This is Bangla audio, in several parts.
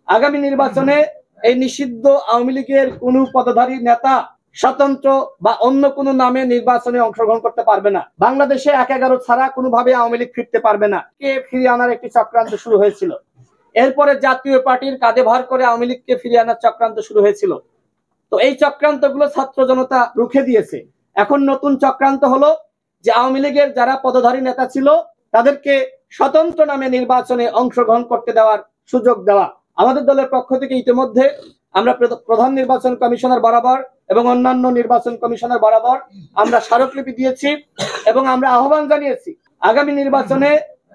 আগামী নির্বাচনে এই নিষিদ্ধ আওয়ামী লীগের কোন পদধারী নেতা স্বতন্ত্র বা অন্য কোনো নামে নির্বাচনে অংশগ্রহণ করতে পারবে না। বাংলাদেশে ১/১১ ছাড়া কোনোভাবে আওয়ামী লীগ ফিরতে পারবে না। কে ফিরিয়ে আনার একটি চক্রান্ত শুরু হয়েছিল। এরপরে জাতীয় পার্টির কাঁধে ভর করে আওয়ামী লীগকে ফিরিয়ে আনার চক্রান্ত শুরু হয়েছিল। তো এই চক্রান্তগুলো ছাত্র জনতা রুখে দিয়েছে। এখন নতুন চক্রান্ত হলো যে আওয়ামী লীগের যারা পদধারী নেতা ছিল তাদেরকে স্বতন্ত্র নামে নির্বাচনে অংশগ্রহণ করতে দেওয়ার সুযোগ দেওয়া। আমাদের দলের পক্ষ থেকে ইতিমধ্যে আমরা প্রধান নির্বাচন কমিশনার বরাবর এবং অন্যান্য নির্বাচন কমিশনার বরাবর আমরা স্মারকলিপি দিয়েছি এবং আমরা আহ্বান জানিয়েছি আগামী নির্বাচনে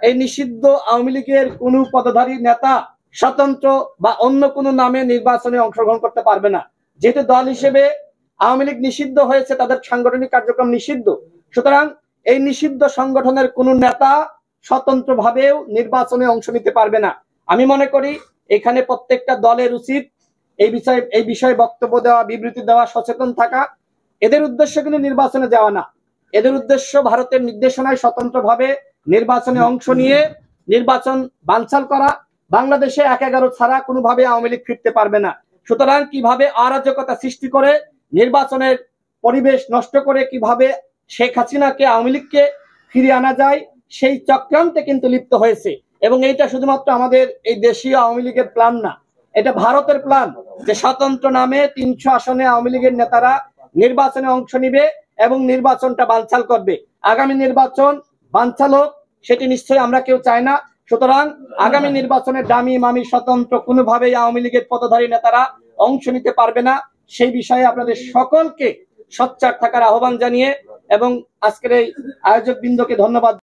এই নিষিদ্ধ আওয়ামী লীগের কোন পদধারী নেতা স্বতন্ত্র বা অন্য কোনো নামে নির্বাচনে অংশগ্রহণ করতে পারবে না। যেহেতু দল হিসেবে আওয়ামী লীগ নিষিদ্ধ হয়েছে, তাদের সাংগঠনিক কার্যক্রম নিষিদ্ধ, সুতরাং এই নিষিদ্ধ সংগঠনের কোন নেতা স্বতন্ত্রভাবেও নির্বাচনে অংশ নিতে পারবে না। আমি মনে করি এখানে প্রত্যেকটা দলের উচিত এই বিষয়ে বক্তব্য দেওয়া, বিবৃতি দেওয়া, সচেতন থাকা। এদের উদ্দেশ্য কিন্তু নির্বাচনে যাওয়া না, এদের উদ্দেশ্য ভারতের নির্দেশনায় স্বতন্ত্রভাবে নির্বাচনে অংশ নিয়ে নির্বাচন বানচাল করা। বাংলাদেশে ১/১১ ছাড়া কোনোভাবে আওয়ামী লীগ ফিরতে পারবে না। সুতরাং কিভাবে অরাজকতা সৃষ্টি করে নির্বাচনের পরিবেশ নষ্ট করে কিভাবে শেখ হাসিনাকে আওয়ামী লীগকে ফিরিয়ে আনা যায় সেই চক্রান্তে কিন্তু লিপ্ত হয়েছে। এবং এইটা শুধুমাত্র আমাদের এই দেশীয় আওয়ামী লীগের প্ল্যান না, এটা ভারতের প্ল্যান যে স্বতন্ত্র নামে ৩০০ আসনে আওয়ামী লীগের নেতারা নির্বাচনে অংশ নিবে এবং নির্বাচনটা বানচাল করবে। আগামী নির্বাচন বানচাল হোক, সেটি নিশ্চয়ই আমরা কেউ চাই না। সুতরাং আগামী নির্বাচনে ডামি মামি স্বতন্ত্র কোনোভাবেই আওয়ামী লীগের পদধারী নেতারা অংশ নিতে পারবে না। সেই বিষয়ে আপনাদের সকলকে সোচ্চার থাকার আহ্বান জানিয়ে এবং আজকের এই আয়োজক বৃন্দকে ধন্যবাদ।